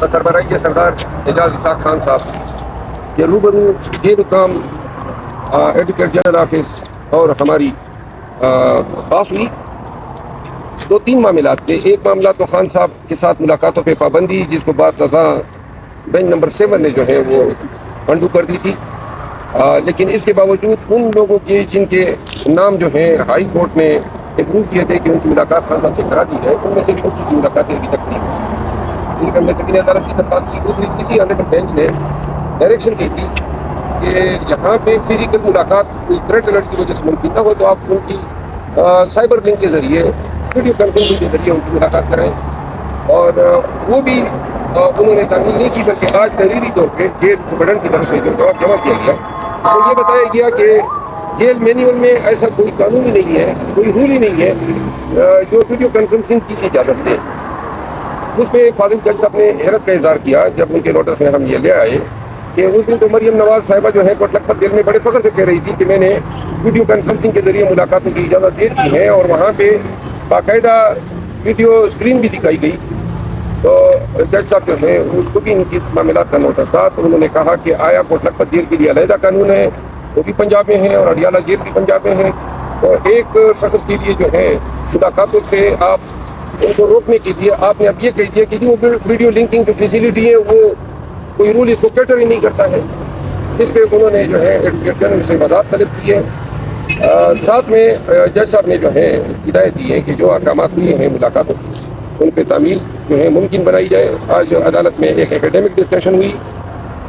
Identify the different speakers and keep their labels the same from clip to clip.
Speaker 1: سربراہی سردار اعجاز اسحاق خان صاحب کے روبرو یہ رکام ایڈوکیٹ جنرل آفس اور ہماری پاس ہوئی. 2-3 معاملات تھے. ایک معاملہ تو خان صاحب کے ساتھ ملاقاتوں پہ پابندی، جس کو بعد بینچ نمبر 7 نے جو ہے وہ انڈو کر دی تھی. لیکن اس کے باوجود ان لوگوں کے جن کے نام جو ہیں ہائی کورٹ نے اپروو کیے تھے کہ ان کی ملاقات خان صاحب سے کرا دی ہے، ان میں سے کچھ کی ملاقاتیں ابھی تک نہیں ہوئی. اس کے اندر تقریر عدالت کی درخواست کی. دوسری کسی آنریبل بینچ نے ڈائریکشن دی تھی کہ یہاں پہ فزیکل ملاقات کوئی تھریٹ الرٹ کی وجہ سے ممکن نہ ہو تو آپ ان کی سائبر لنک کے ذریعے ویڈیو کانفرنسنگ کے ذریعے ان کی ملاقات کریں. اور وہ بھی انہوں نے تعمیل نہیں کی، بلکہ آج تحریری طور پہ جیل سپرڈنٹ کی طرف سے جو جواب جمع کیا گیا اس میں یہ بتایا گیا کہ جیل مینیول میں ایسا کوئی قانون ہی نہیں ہے، کوئی رول ہی نہیں ہے جو ویڈیو کانفرنسنگ کی اجازت دے. اس میں فاضل جج صاحب نے حیرت کا اظہار کیا جب ان کے نوٹس میں ہم یہ لے آئے کہ اس دن تو مریم نواز صاحبہ جو ہے کوٹ لکھپت جیل میں بڑے فخر سے کہہ رہی تھی کہ میں نے ویڈیو کانفرنسنگ کے ذریعے ملاقاتوں کی اجازت دے دی ہے، اور وہاں پہ باقاعدہ ویڈیو اسکرین بھی دکھائی گئی. تو جج صاحب جو ہیں اس کو بھی ان کی معاملات کا نوٹس تھا. تو انہوں نے کہا کہ آیا کوٹ لکھپت جیل کے لیے علیحدہ قانون ہے، وہ بھی پنجاب میں ہیں، اور اڈیالہ جیل بھی پنجاب میں ہے. تو ایک شخص کے لیے جو ہے ملاقاتوں سے آپ ان کو روکنے کے لیے آپ نے اب یہ کہہ دیا کہ جو ویڈیو لنکنگ کی فیسلٹی ہے وہ کوئی رول اس کو کیٹر ہی نہیں کرتا ہے. اس پہ انہوں نے جو ہے ایڈوکیٹ جنرل سے وضاحت طلب کی ہے. ساتھ میں جج صاحب نے جو ہے ہدایت دی ہے کہ جو احکامات ہوئے ہیں ملاقاتوں کی ان پہ تعمیل جو ہے ممکن بنائی جائے. آج عدالت میں ایک ایکیڈیمک ڈسکشن ہوئی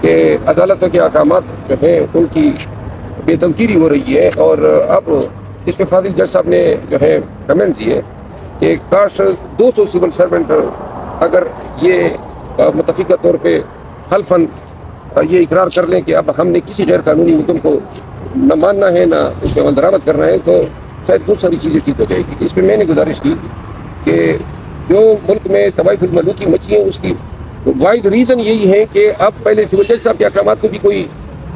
Speaker 1: کہ عدالتوں کے احکامات جو ہیں ان کی بے تنقیری ہو رہی ہے، اور اب اس پہ فاضل جج صاحب نے جو ہے کمنٹ دیے کہ کاش 200 سول سرونٹ اگر یہ متفقہ طور پہ حلفاً یہ اقرار کر لیں کہ اب ہم نے کسی غیر قانونی حکم کو نہ ماننا ہے نہ اس پہ عمل درآمد کرنا ہے، تو شاید بہت ساری چیزیں ٹھیک ہو جائے گی. اس پہ میں نے گزارش کی کہ جو ملک میں طوائف الملوکی مچی ہیں اس کی واحد ریزن یہی ہے کہ اب پہلے سول جج صاحب کے احکامات کو بھی کوئی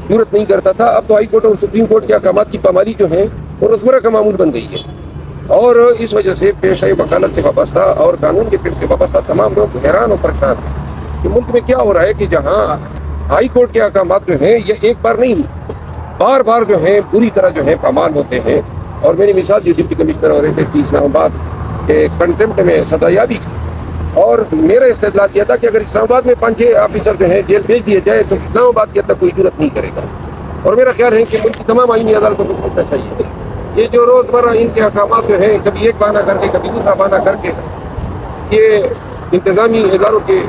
Speaker 1: ضرورت نہیں کرتا تھا، اب تو ہائی کورٹ اور سپریم کورٹ کے احکامات کی پامالی جو ہے وہ روزمرہ کا معمول بن گئی ہے. اور اس وجہ سے پیشہ وکالت سے وابستہ اور قانون کے پیش سے وابستہ تمام لوگ حیران اور پریشان ہیں کہ ملک میں کیا ہو رہا ہے کہ جہاں ہائی کورٹ کے احکامات جو ہیں یہ ایک بار نہیں بار بار جو ہیں بری طرح جو ہے پامال ہوتے ہیں. اور میں نے مثال دی ڈپٹی کمشنر اور ایس ایس پی اسلام آباد کے کنٹمپٹ میں سزا یابی کی، اور میرا استدلال کیا تھا کہ اگر اسلام آباد میں 5-6 آفیسر جو ہیں جیل بھیج دیے جائے تو اسلام آباد کے تک کوئی ضرورت نہیں کرے گا. اور میرا خیال ہے کہ ملک کی تمام آئینی عدالتوں کو سوچنا چاہیے. یہ جو روزمرہ ان کے احکامات جو ہیں کبھی ایک بہانہ کر کے کبھی دوسرا بہانہ کر کے یہ انتظامی اداروں کے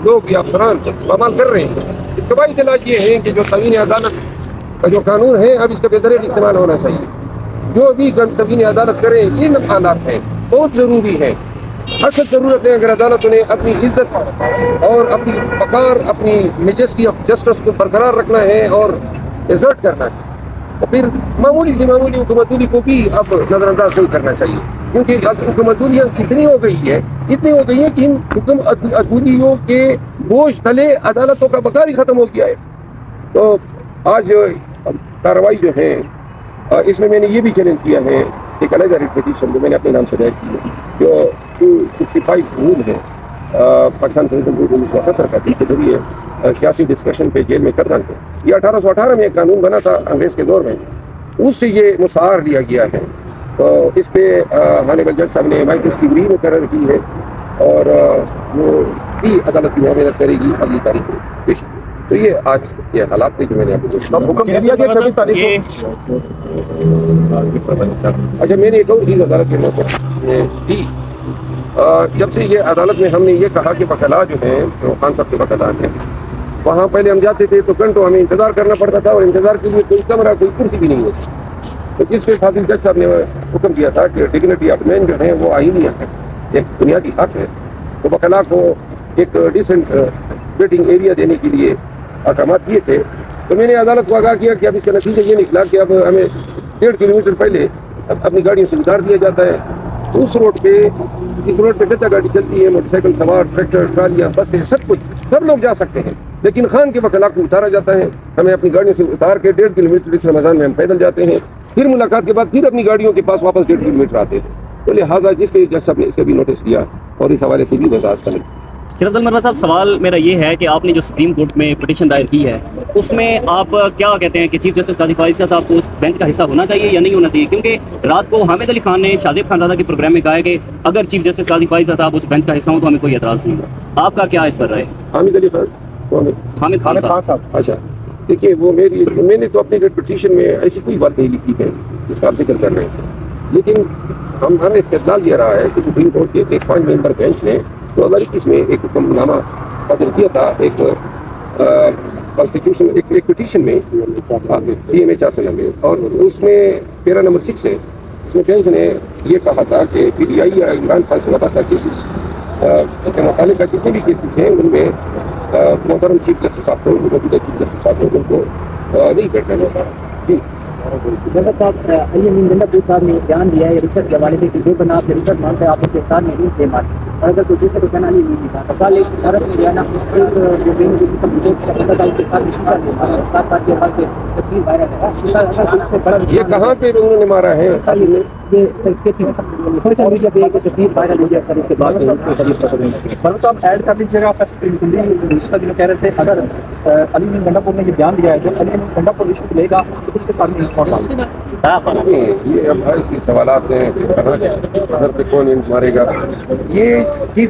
Speaker 1: لوگ یا افسران پامال کر رہے ہیں، اس کا بڑا علاج یہ ہے کہ جو توہین عدالت کا جو قانون ہے اب اس کا بہترین استعمال ہونا چاہیے. جو بھی توہین عدالت کرے ان حالات میں بہت ضروری ہے، حسد ضرورت ہے. اگر عدالتوں نے اپنی عزت اور اپنی وقار، اپنی میجسٹی آف جسٹس کو برقرار رکھنا ہے اور ایزرٹ کرنا ہے تو پھر معمولی سے معمولی حکومتولی کو بھی اب نظر انداز نہیں کرنا چاہیے. کیونکہ حکومتولیاں اتنی ہو گئی ہے کہ ان حکومتولیوں کے بوجھ تلے عدالتوں کا بقا ہی ختم ہو گیا ہے. تو آج جو کارروائی جو ہے اس میں نے یہ بھی چیلنج کیا ہے ایک علیحدہ ریٹ پٹیشن جو میں نے اپنے نام سے دائر کی ہے جو 265 رول ہے پاکستان پریزن رول 1978 کا، جس کے ذریعے سیاسی ڈسکشن پہ جیل میں کر ڈالتے ہیں. یہ 1818 میں ایک قانون بنا تھا انگریز کے دور میں، اس سے یہ مسار لیا گیا ہے. تو اس پہ ہانیبل جج صاحب نے مائکلس کی گری مقرر کی ہے اور وہ بھی عدالت کی محنت کرے گی اگلی تاریخ میں پیش. تو یہ آج کے حالات تھے جو میں نے آپ کو
Speaker 2: حکم دے دیا کہ 26 تاریخ کو.
Speaker 1: اچھا، میں نے ایک اور چیز عدالت کے نوٹس میں دی. جب سے یہ عدالت میں ہم نے یہ کہا کہ وکلاء جو ہیں جو خان صاحب کے وکلاء ہیں وہاں پہلے ہم جاتے تھے تو گھنٹوں ہمیں انتظار کرنا پڑتا تھا، اور انتظار کے لیے کوئی کمرہ کوئی کرسی بھی نہیں ہوتی. تو جس پہ فاضل جج صاحب نے حکم دیا تھا کہ ڈگنیٹی آف مین جو ہیں وہ آئینی ہے، ایک بنیادی حق ہے، تو وکلاء کو ایک ڈیسنٹ ویٹنگ ایریا دینے کے لیے احکامات دیے تھے. تو میں نے عدالت کو آگاہ کیا کہ اب اس کا نتیجہ یہ نکلا کہ اب ہمیں 1.5 کلومیٹر پہلے اپنی گاڑیوں سے اتار دیا جاتا ہے. اس روڈ پہ گدا گاڑی چلتی ہے، موٹر سائیکل سوار، ٹریکٹر، ٹرالیاں، بسیں، سب لوگ جا سکتے ہیں، لیکن خان کے وکلاء کو اتارا جاتا ہے. ہمیں اپنی گاڑیوں سے اتار کے 1.5 کلومیٹر اس رمضان میں ہم پیدل جاتے ہیں، پھر ملاقات کے بعد پھر اپنی گاڑیوں کے پاس واپس 1.5 کلومیٹر آتے ہیں. تو لہٰذا جس سے جج صاحب نے اسے بھی نوٹس دیا اور اس حوالے سے بھی وضاحت کریں.
Speaker 3: سر افضل مروا صاحب، سوال میرا یہ ہے کہ آپ نے جو سپریم کورٹ میں پٹیشن دائر کی ہے اس میں آپ کیا کہتے ہیں کہ چیف جسٹس قاضی فائز عیسیٰ صاحب کو اس بینچ کا حصہ ہونا چاہیے یا نہیں ہونا چاہیے؟ کیونکہ رات کو حامد علی خان نے شاہ زیب خانزادہ کے پروگرام میں کہا ہے کہ اگر چیف جسٹس قاضی فائز عیسیٰ صاحب اس بینچ کا حصہ ہوں تو ہمیں کوئی اعتراض نہیں ہوگا. آپ کا کیا اس پر رائے؟
Speaker 1: حامد علی خان
Speaker 3: حامد خان
Speaker 2: خان
Speaker 3: صاحب.
Speaker 2: صاحب
Speaker 1: اچھا دیکھیے، وہ میں نے تو اپنی پٹیشن میں ایسی کوئی بات نہیں لکھی ہے جس کا آپ ذکر کر رہے ہیں، لیکن ہمارا استدلال یہ رہا ہے کہ سپریم کورٹ کے ایک 5 ممبر بینچ نے 2021 میں ایک حکم نامہ صادر کیا تھا، ایک کانسٹیٹیوشن ایک پٹیشن میں TMA 490، اور اس میں پیرا نمبر 6 ہے. اس میں بینچ نے یہ کہا تھا کہ PTI یا عمران خان سے وابستہ کیسز کے متعلقہ جتنے بھی کیسز ہیں ان میں محترم چیف جسٹس صاحب کو، موجودہ چیف جسٹس صاحب کو ان کو نہیں بیٹھنا چاہتا. جی
Speaker 4: جنرل صاحب، علی امین گنڈا صاحب نے بیان دیا ہے رشوت کے حوالے سے کہ جو بنا آپ سے رشوت مانگتے ہیں آپ اس کے ساتھ نہیں دے مارتے، اور اگر کوئی دوسرے کو کہنا نہیں نہیں تھا کل ایک بھارت میں جو ہے نا ایک جو بین پتا تھا اس کے ساتھ رشوت دے مارا 7 سال کے بعد سے تصویر وائرل ہے. اس سے بڑا
Speaker 1: یہ کہاں پہ انہوں نے مارا ہے؟
Speaker 4: یہ سوشل میڈیا پہ ایک تصویر وائرل ہوئی ہے سر، اس کے بعد
Speaker 2: بلو صاحب ایڈ کر لیجیے گا. آپ رشتہ دنوں کہہ رہے تھے اگر علی امین گنڈا پور نے یہ بیان دیا ہے جو علی امین گنڈا پور رشوت لے گا تو اس کے ساتھ نہیں
Speaker 1: یہ اب اس کے سوالات ہیں کہ کہاں گھر پہ کون مارے گا. یہ چیز